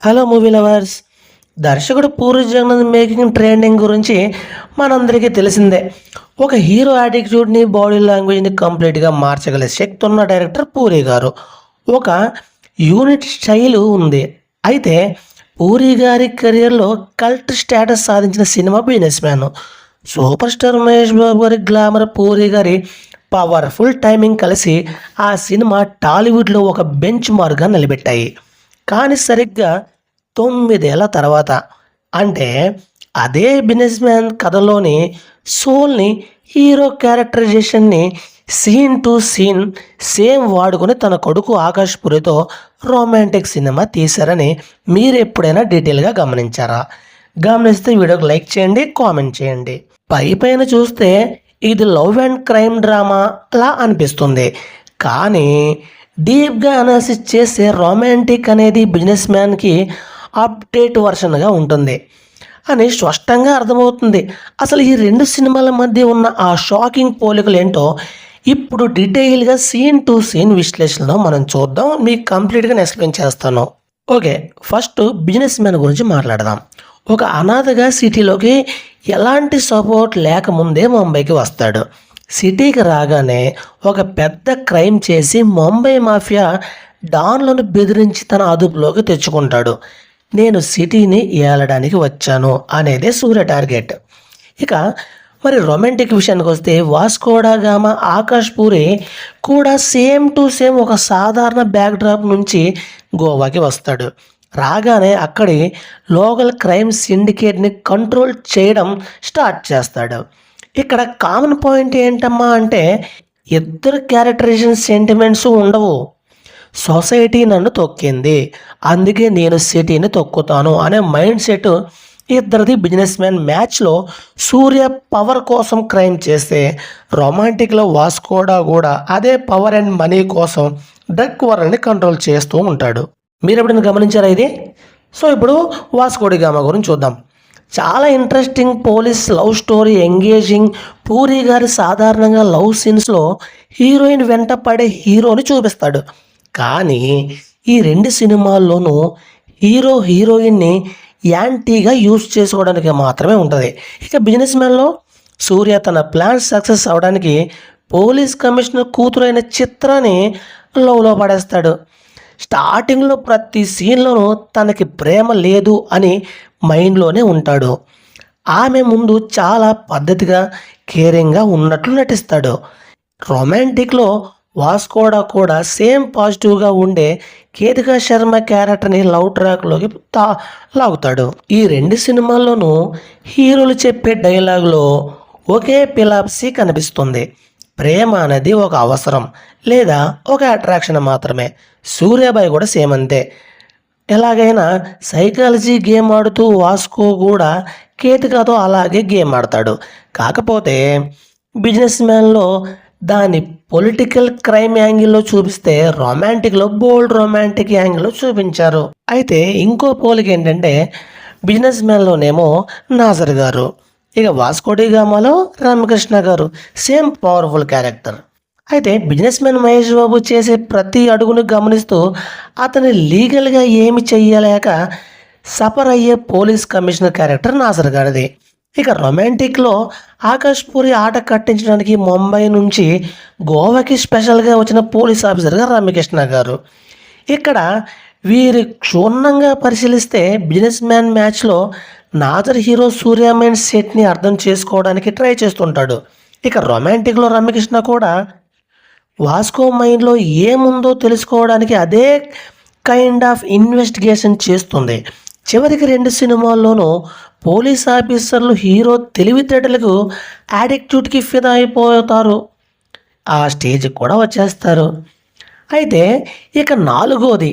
Hello movie lovers. దర్శకుడు puri Jagannadh making trending గురించి మనందరికీ తెలిసిందే. ఒక హీరో యాటిట్యూడ్ని, బాడీ లాంగ్వేజ్ని కంప్లీట్గా మార్చగల శక్తి ఉన్న డైరెక్టర్ పూరి గారు. ఒక యూనిట్ స్టైలు ఉంది. అయితే పూరి గారి కెరియర్లో కల్ట్ స్టేటస్ సాధించిన cinema business man. Super star Mahesh Babu గారి గ్లామర్, పూరి గారి పవర్ఫుల్ టైమింగ్ కలిసి ఆ సినిమా టాలీవుడ్లో ఒక బెంచ్ మార్క్గా నిలబెట్టాయి. కానీ సరిగ్గా 9 ఏళ్ల తర్వాత, అంటే అదే బిజినెస్ మ్యాన్ కథలోని సోల్ని, హీరో క్యారెక్టరైజేషన్ని సీన్ టు సీన్ సేమ్ వాడుకొని తన కొడుకు ఆకాష్ పురితో రొమాంటిక్ సినిమా తీశారని మీరు ఎప్పుడైనా డీటెయిల్గా గమనించారా? గమనిస్తే వీడియోకి లైక్ చేయండి, కామెంట్ చేయండి. పైపైన చూస్తే ఇది లవ్ అండ్ క్రైమ్ డ్రామాలా అనిపిస్తుంది. కానీ డీప్గా అనాలిసిస్ చేస్తే రొమాంటిక్ అనేది బిజినెస్ మ్యాన్కి అప్డేట్ వర్షన్గా ఉంటుంది అని స్పష్టంగా అర్థమవుతుంది. అసలు ఈ రెండు సినిమాల మధ్య ఉన్న ఆ షాకింగ్ పోలికలు ఏంటో ఇప్పుడు డీటెయిల్గా సీన్ టు సీన్ విశ్లేషణలో మనం చూద్దాం. మీకు కంప్లీట్గా ఎక్స్ప్లెయిన్ చేస్తాను. ఓకే, ఫస్ట్ బిజినెస్ మ్యాన్ గురించి మాట్లాడదాం. ఒక అనాథగా సిటీలోకి ఎలాంటి సపోర్ట్ లేకముందే ముంబైకి వస్తాడు. సిటీకి రాగానే ఒక పెద్ద క్రైమ్ చేసి ముంబై మాఫియా డాన్లను బెదిరించి తన అదుపులోకి తెచ్చుకుంటాడు. నేను సిటీని ఏలడానికి వచ్చాను అనేదే సూర్య టార్గెట్. ఇక మరి రొమాంటిక్ విషయానికి వస్తే వాస్కోడా గామా, ఆకాష్ పూరి కూడా సేమ్ టు సేమ్ ఒక సాధారణ బ్యాక్డ్రాప్ నుంచి గోవాకి వస్తాడు. రాగానే అక్కడి లోకల్ క్రైమ్ సిండికేట్ని కంట్రోల్ చేయడం స్టార్ట్ చేస్తాడు. ఇక్కడ కామన్ పాయింట్ ఏంటమ్మా అంటే ఇద్దరు క్యారెక్టరైజేషన్ సెంటిమెంట్స్ ఉండవు. సొసైటీ నన్ను తొక్కింది, అందుకే నేను సిటీని తొక్కుతాను అనే మైండ్ సెట్ ఇద్దరిది. బిజినెస్ మ్యాన్ మ్యాచ్లో సూర్య పవర్ కోసం క్రైమ్ చేస్తే, రొమాంటిక్లో వాస్కోడా కూడా అదే పవర్ అండ్ మనీ కోసం డ్రగ్ వరల్డ్ని కంట్రోల్ చేస్తూ ఉంటాడు. మీరు ఎప్పుడైనా గమనించారా ఇది? సో ఇప్పుడు వాస్కోడి గామా గురించి చూద్దాం. చాలా interesting police love story, engaging. Puri గారి సాధారణంగా లవ్ సీన్స్లో హీరోయిన్ వెంట పడే హీరోని చూపిస్తాడు. కానీ ఈ రెండు సినిమాల్లోనూ హీరో హీరోయిన్ని యాంటీగా యూజ్ చేసుకోవడానికి మాత్రమే ఉంటుంది. ఇక బిజినెస్ మ్యాన్లో సూర్య తన ప్లాన్ సక్సెస్ అవడానికి పోలీస్ కమిషనర్ కూతురైన చిత్రాన్ని లవ్లో పడేస్తాడు. స్టార్టింగ్లో ప్రతి సీన్లోనూ తనకి ప్రేమ లేదు అని మైండ్లోనే ఉంటాడు. ఆమె ముందు చాలా పద్ధతిగా, కేరింగ్గా ఉన్నట్లు నటిస్తాడు. రొమాంటిక్లో వాస్కోడా కూడా సేమ్ పాజిటివ్గా ఉండే కేతికా శర్మ క్యారెక్టర్ని లవ్ ట్రాక్లోకి లాగుతాడు. ఈ రెండు సినిమాల్లోనూ హీరోలు చెప్పే డైలాగ్లో ఒకే ఫిలాసఫీ కనిపిస్తుంది. ప్రేమ అనేది ఒక అవసరం లేదా ఒక అట్రాక్షన్ మాత్రమే. సూర్యాబాయ్ కూడా సేమ్ అంతే. ఎలాగైనా సైకాలజీ గేమ్ ఆడుతూ వాస్కో కూడా కేతికాతో అలాగే గేమ్ ఆడతాడు. కాకపోతే బిజినెస్ మ్యాన్లో దాని పొలిటికల్ క్రైమ్ యాంగిల్లో చూపిస్తే, రొమాంటిక్లో బోల్డ్ రొమాంటిక్ యాంగిల్లో చూపించారు. అయితే ఇంకో పోలిక ఏంటంటే బిజినెస్ మ్యాన్లోనేమో నాజర్ గారు, ఇక వాస్కోడి గామాలో రామకృష్ణ గారు సేమ్ పవర్ఫుల్ క్యారెక్టర్. అయితే బిజినెస్ మ్యాన్ మహేష్ బాబు చేసే ప్రతి అడుగును గమనిస్తూ అతని లీగల్గా ఏమి చెయ్యలేక సఫర్ అయ్యే పోలీస్ కమిషనర్ క్యారెక్టర్ నాజర్ గారిది. ఇక రొమాంటిక్లో ఆకాష్ పూరి ఆట కట్టించడానికి ముంబై నుంచి గోవాకి స్పెషల్గా వచ్చిన పోలీస్ ఆఫీసర్గా రమ్యకృష్ణ గారు. ఇక్కడ వీరి క్షుణ్ణంగా పరిశీలిస్తే బిజినెస్ మ్యాన్ మ్యాచ్లో నాజర్ హీరో సూర్య మైండ్ సెట్ని అర్థం చేసుకోవడానికి ట్రై చేస్తుంటాడు. ఇక రొమాంటిక్లో రమ్యకృష్ణ కూడా వాస్కో మైండ్లో ఏముందో తెలుసుకోవడానికి అదే కైండ్ ఆఫ్ ఇన్వెస్టిగేషన్ చేస్తుంది. చివరికి రెండు సినిమాల్లోనూ పోలీస్ ఆఫీసర్లు హీరో తెలివితేటలకు, యాటిట్యూడ్కి ఫిదా అయిపోతారు. ఆ స్టేజ్కి కూడా వచ్చేస్తారు. అయితే ఇక నాలుగోది,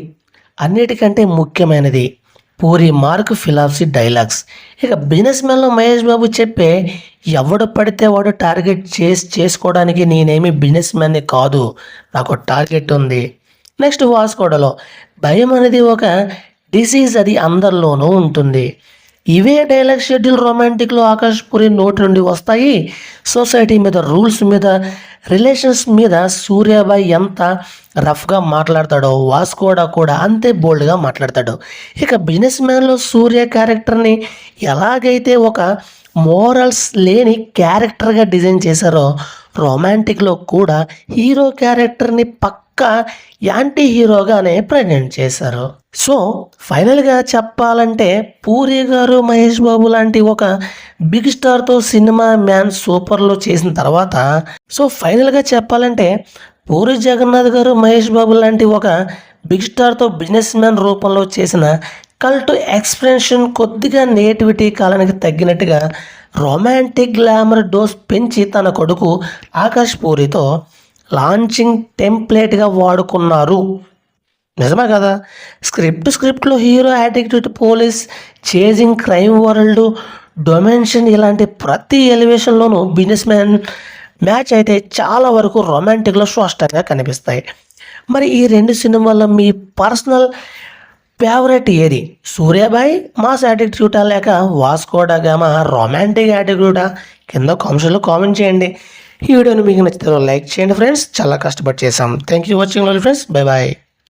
అన్నిటికంటే ముఖ్యమైనది, పూరి మార్క్ ఫిలాసఫీ డైలాగ్స్. ఇక బిజినెస్ మ్యాన్లో మహేష్ బాబు చెప్పే ఎవడు పడితే వాడు టార్గెట్ చేసుకోవడానికి నేనేమి బిజినెస్ మ్యాన్ని కాదు, నాకు టార్గెట్ ఉంది. నెక్స్ట్ వాస్కోడలో భయం అనేది ఒక డిసీజ్, అది అందరిలోనూ ఉంటుంది. ఇవే డైలాగ్ షెడ్యూల్ రొమాంటిక్లో ఆకాష్ పూరి నోటి నుండి వస్తాయి. సొసైటీ మీద, రూల్స్ మీద, రిలేషన్స్ మీద సూర్యాబాయ్ ఎంత రఫ్గా మాట్లాడతాడో వాస్కోడా కూడా అంతే బోల్డ్గా మాట్లాడతాడు. ఇక బిజినెస్ మ్యాన్లో సూర్య క్యారెక్టర్ని ఎలాగైతే ఒక మోరల్స్ లేని క్యారెక్టర్గా డిజైన్ చేశారో, రొమాంటిక్లో కూడా హీరో క్యారెక్టర్ని పక్కా యాంటీ హీరోగానే ప్రజెంట్ చేశారు. సో ఫైనల్గా చెప్పాలంటే పూరి గారు మహేష్ బాబు లాంటి ఒక బిగ్ స్టార్తో సినిమా మ్యాన్ సూపర్లో చేసిన తర్వాత, సో ఫైనల్గా చెప్పాలంటే పూరి జగన్నాథ్ గారు మహేష్ బాబు లాంటి ఒక బిగ్ స్టార్తో బిజినెస్ మ్యాన్ రూపంలో చేసిన కల్ట్ ఎక్స్ప్రెషన్ కొద్దిగా నేటివిటీ కాలానికి తగ్గినట్టుగా రొమాంటిక్ గ్లామర్ డోస్ పెంచి తన కొడుకు ఆకాష్ పూరితో లాంచింగ్ టెంప్లెట్గా వాడుకున్నారు. నిజమే కదా. స్క్రిప్ట్లో hero attitude, police chasing, crime world, domination ఇలాంటి ప్రతి ఎలివేషన్లోనూ బిజినెస్ మ్యాన్ మ్యాచ్ అయితే చాలా వరకు రొమాంటిక్లో స్పష్టంగా కనిపిస్తాయి. మరి ఈ రెండు సినిమాల్లో మీ పర్సనల్ ఫేవరెట్ ఏది? సూర్యాబాయ్ మాస్ యాటిట్యూడా లేక వాస్కోడా గామా రొమాంటిక్ యాటిట్యూడా? కింద కామెంట్స్లో కామెంట్ చేయండి. ఈ వీడియోని మీకు నచ్చితే లైక్ చేయండి ఫ్రెండ్స్. చాలా కష్టపడి చేసాం. Thank you watching friends. Bye bye.